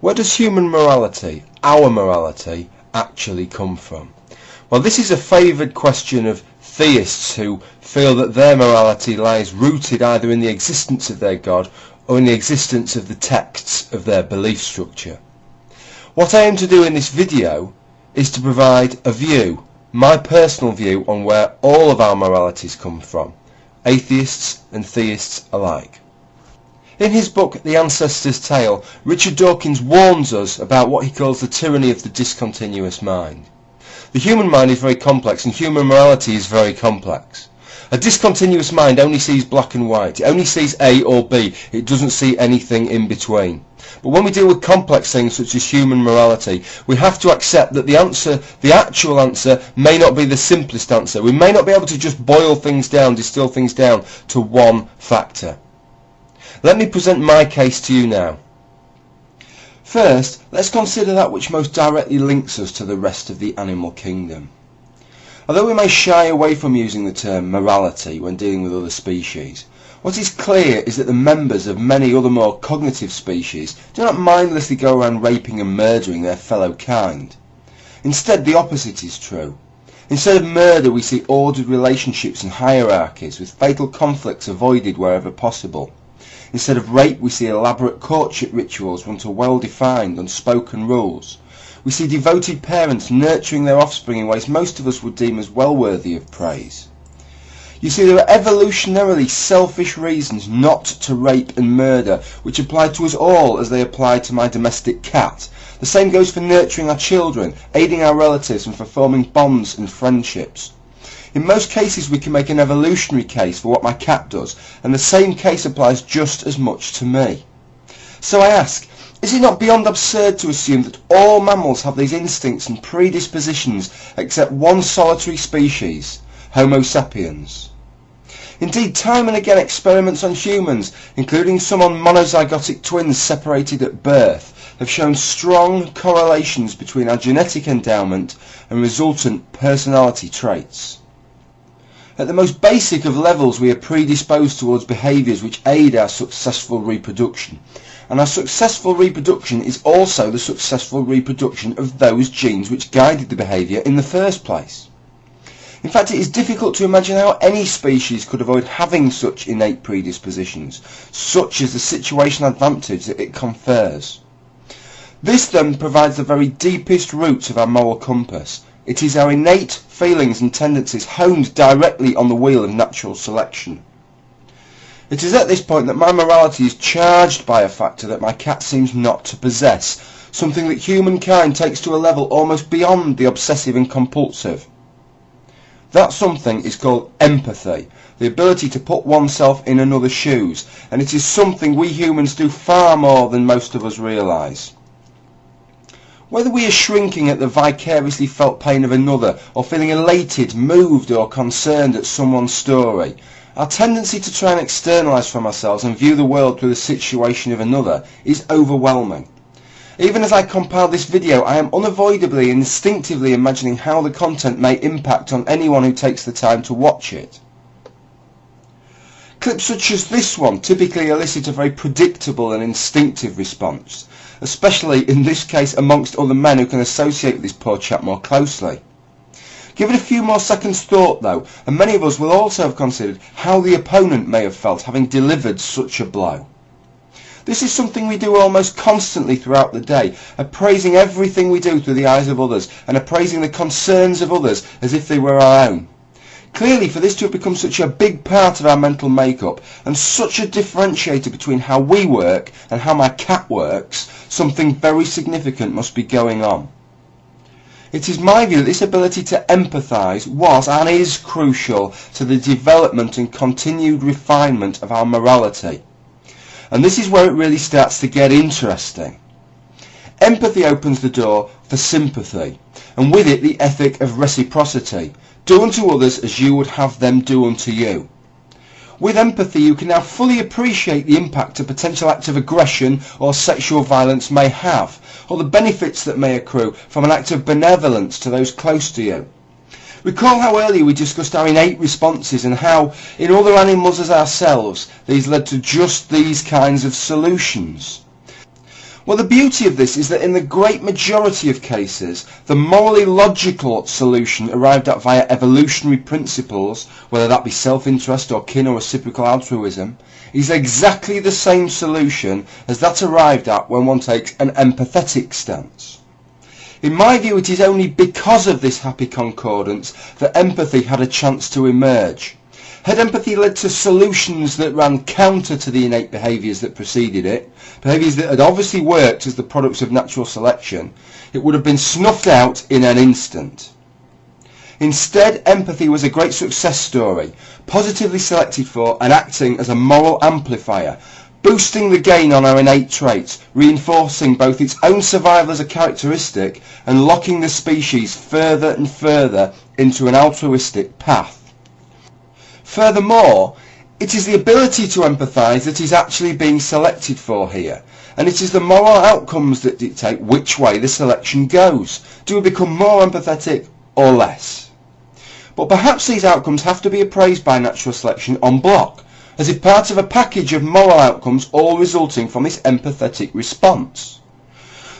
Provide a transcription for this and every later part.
Where does human morality, our morality, actually come from? Well, this is a favoured question of theists who feel that their morality lies rooted either in the existence of their God or in the existence of the texts of their belief structure. What I aim to do in this video is to provide a view, my personal view, on where all of our moralities come from, atheists and theists alike. In his book The Ancestor's Tale, Richard Dawkins warns us about what he calls the tyranny of the discontinuous mind. The human mind is very complex and human morality is very complex. A discontinuous mind only sees black and white. It only sees A or B. It doesn't see anything in between. But when we deal with complex things such as human morality, we have to accept that the actual answer may not be the simplest answer. We may not be able to just boil things down, distill things down to one factor. Let me present my case to you now. First, let's consider that which most directly links us to the rest of the animal kingdom. Although we may shy away from using the term morality when dealing with other species, what is clear is that the members of many other more cognitive species do not mindlessly go around raping and murdering their fellow kind. Instead, the opposite is true. Instead of murder, we see ordered relationships and hierarchies, with fatal conflicts avoided wherever possible. Instead of rape, we see elaborate courtship rituals run to well-defined, unspoken rules. We see devoted parents nurturing their offspring in ways most of us would deem as well worthy of praise. You see, there are evolutionarily selfish reasons not to rape and murder, which apply to us all as they apply to my domestic cat. The same goes for nurturing our children, aiding our relatives, and for forming bonds and friendships. In most cases we can make an evolutionary case for what my cat does, and the same case applies just as much to me. So I ask, is it not beyond absurd to assume that all mammals have these instincts and predispositions except one solitary species, Homo sapiens? Indeed, time and again experiments on humans, including some on monozygotic twins separated at birth, have shown strong correlations between our genetic endowment and resultant personality traits. At the most basic of levels, we are predisposed towards behaviours which aid our successful reproduction, and our successful reproduction is also the successful reproduction of those genes which guided the behaviour in the first place. In fact, it is difficult to imagine how any species could avoid having such innate predispositions, such as the situational advantage that it confers. This then provides the very deepest roots of our moral compass. It is our innate feelings and tendencies honed directly on the wheel of natural selection. It is at this point that my morality is charged by a factor that my cat seems not to possess, something that humankind takes to a level almost beyond the obsessive and compulsive. That something is called empathy, the ability to put oneself in another's shoes, and it is something we humans do far more than most of us realise. Whether we are shrinking at the vicariously felt pain of another, or feeling elated, moved or concerned at someone's story, our tendency to try and externalise from ourselves and view the world through the situation of another is overwhelming. Even as I compile this video, I am unavoidably and instinctively imagining how the content may impact on anyone who takes the time to watch it. Clips such as this one typically elicit a very predictable and instinctive response, especially in this case amongst other men who can associate with this poor chap more closely. Give it a few more seconds thought though, and many of us will also have considered how the opponent may have felt having delivered such a blow. This is something we do almost constantly throughout the day, appraising everything we do through the eyes of others and appraising the concerns of others as if they were our own. Clearly, for this to have become such a big part of our mental makeup and such a differentiator between how we work and how my cat works, something very significant must be going on. It is my view that this ability to empathise was and is crucial to the development and continued refinement of our morality. And this is where it really starts to get interesting. Empathy opens the door for sympathy, and with it the ethic of reciprocity. Do unto others as you would have them do unto you. With empathy you can now fully appreciate the impact a potential act of aggression or sexual violence may have, or the benefits that may accrue from an act of benevolence to those close to you. Recall how earlier we discussed our innate responses and how, in other animals as ourselves, these led to just these kinds of solutions. Well, the beauty of this is that in the great majority of cases, the morally logical solution arrived at via evolutionary principles, whether that be self-interest or kin or reciprocal altruism, is exactly the same solution as that arrived at when one takes an empathetic stance. In my view, it is only because of this happy concordance that empathy had a chance to emerge. Had empathy led to solutions that ran counter to the innate behaviours that preceded it, behaviours that had obviously worked as the products of natural selection, it would have been snuffed out in an instant. Instead, empathy was a great success story, positively selected for and acting as a moral amplifier, boosting the gain on our innate traits, reinforcing both its own survival as a characteristic and locking the species further and further into an altruistic path. Furthermore, it is the ability to empathise that is actually being selected for here, and it is the moral outcomes that dictate which way the selection goes. Do we become more empathetic or less? But perhaps these outcomes have to be appraised by natural selection en bloc, as if part of a package of moral outcomes all resulting from this empathetic response.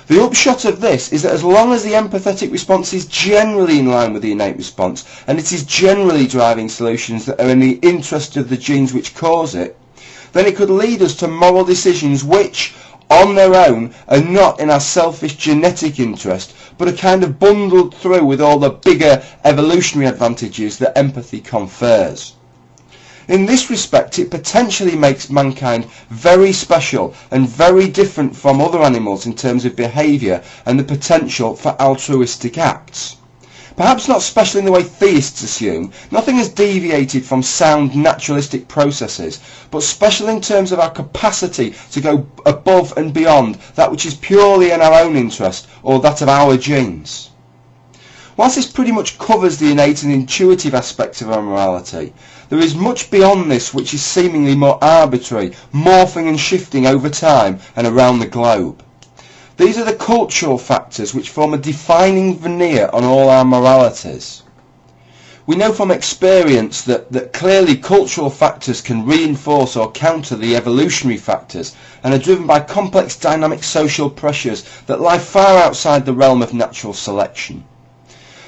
The upshot of this is that as long as the empathetic response is generally in line with the innate response, and it is generally driving solutions that are in the interest of the genes which cause it, then it could lead us to moral decisions which, on their own, are not in our selfish genetic interest, but are kind of bundled through with all the bigger evolutionary advantages that empathy confers. In this respect, it potentially makes mankind very special and very different from other animals in terms of behaviour and the potential for altruistic acts. Perhaps not special in the way theists assume, nothing has deviated from sound naturalistic processes, but special in terms of our capacity to go above and beyond that which is purely in our own interest or that of our genes. Whilst this pretty much covers the innate and intuitive aspects of our morality, there is much beyond this which is seemingly more arbitrary, morphing and shifting over time and around the globe. These are the cultural factors which form a defining veneer on all our moralities. We know from experience that clearly cultural factors can reinforce or counter the evolutionary factors and are driven by complex dynamic social pressures that lie far outside the realm of natural selection.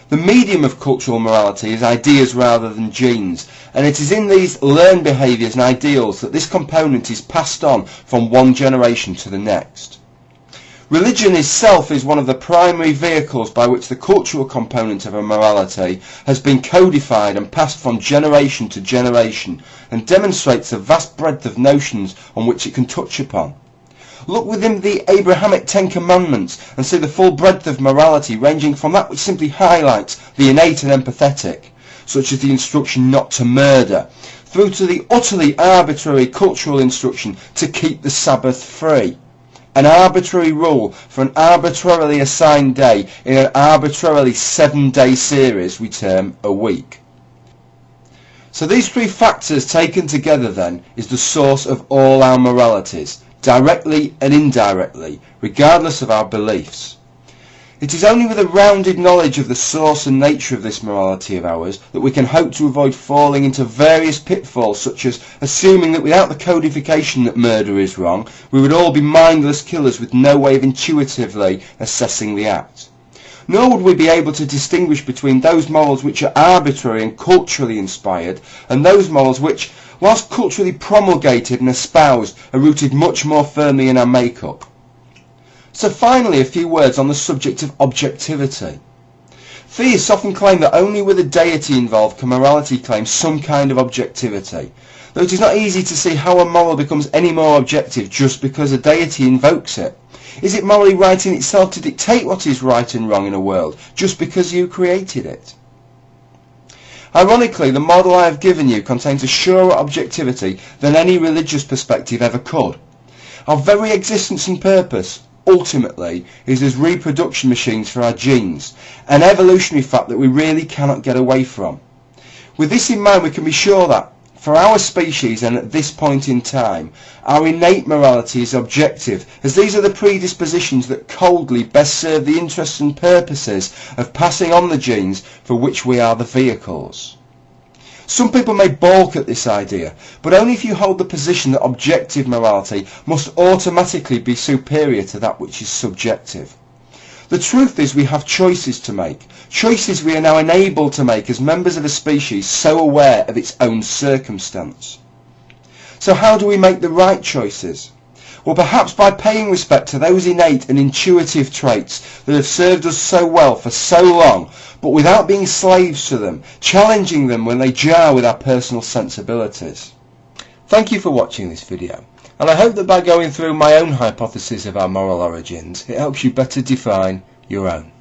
The medium of cultural morality is ideas rather than genes, and it is in these learned behaviours and ideals that this component is passed on from one generation to the next. Religion itself is one of the primary vehicles by which the cultural component of a morality has been codified and passed from generation to generation, and demonstrates a vast breadth of notions on which it can touch upon. Look within the Abrahamic Ten Commandments and see the full breadth of morality, ranging from that which simply highlights the innate and empathetic, such as the instruction not to murder, through to the utterly arbitrary cultural instruction to keep the Sabbath free. An arbitrary rule for an arbitrarily assigned day in an arbitrarily 7-day series we term a week. So these three factors taken together then is the source of all our moralities, directly and indirectly, regardless of our beliefs. It is only with a rounded knowledge of the source and nature of this morality of ours that we can hope to avoid falling into various pitfalls, such as assuming that without the codification that murder is wrong, we would all be mindless killers with no way of intuitively assessing the act. Nor would we be able to distinguish between those morals which are arbitrary and culturally inspired and those morals which, whilst culturally promulgated and espoused, are rooted much more firmly in our make-up. So finally, a few words on the subject of objectivity. Theists often claim that only with a deity involved can morality claim some kind of objectivity, though it is not easy to see how a moral becomes any more objective just because a deity invokes it. Is it morally right in itself to dictate what is right and wrong in a world just because you created it? Ironically, the model I have given you contains a surer objectivity than any religious perspective ever could. Our very existence and purpose, ultimately, is as reproduction machines for our genes, an evolutionary fact that we really cannot get away from. With this in mind, we can be sure that, For our species and at this point in time, our innate morality is objective, as these are the predispositions that coldly best serve the interests and purposes of passing on the genes for which we are the vehicles. Some people may balk at this idea, but only if you hold the position that objective morality must automatically be superior to that which is subjective. The truth is we have choices to make, choices we are now enabled to make as members of a species so aware of its own circumstance. So how do we make the right choices? Well, perhaps by paying respect to those innate and intuitive traits that have served us so well for so long, but without being slaves to them, challenging them when they jar with our personal sensibilities. Thank you for watching this video, and I hope that by going through my own hypothesis of our moral origins, it helps you better define your own.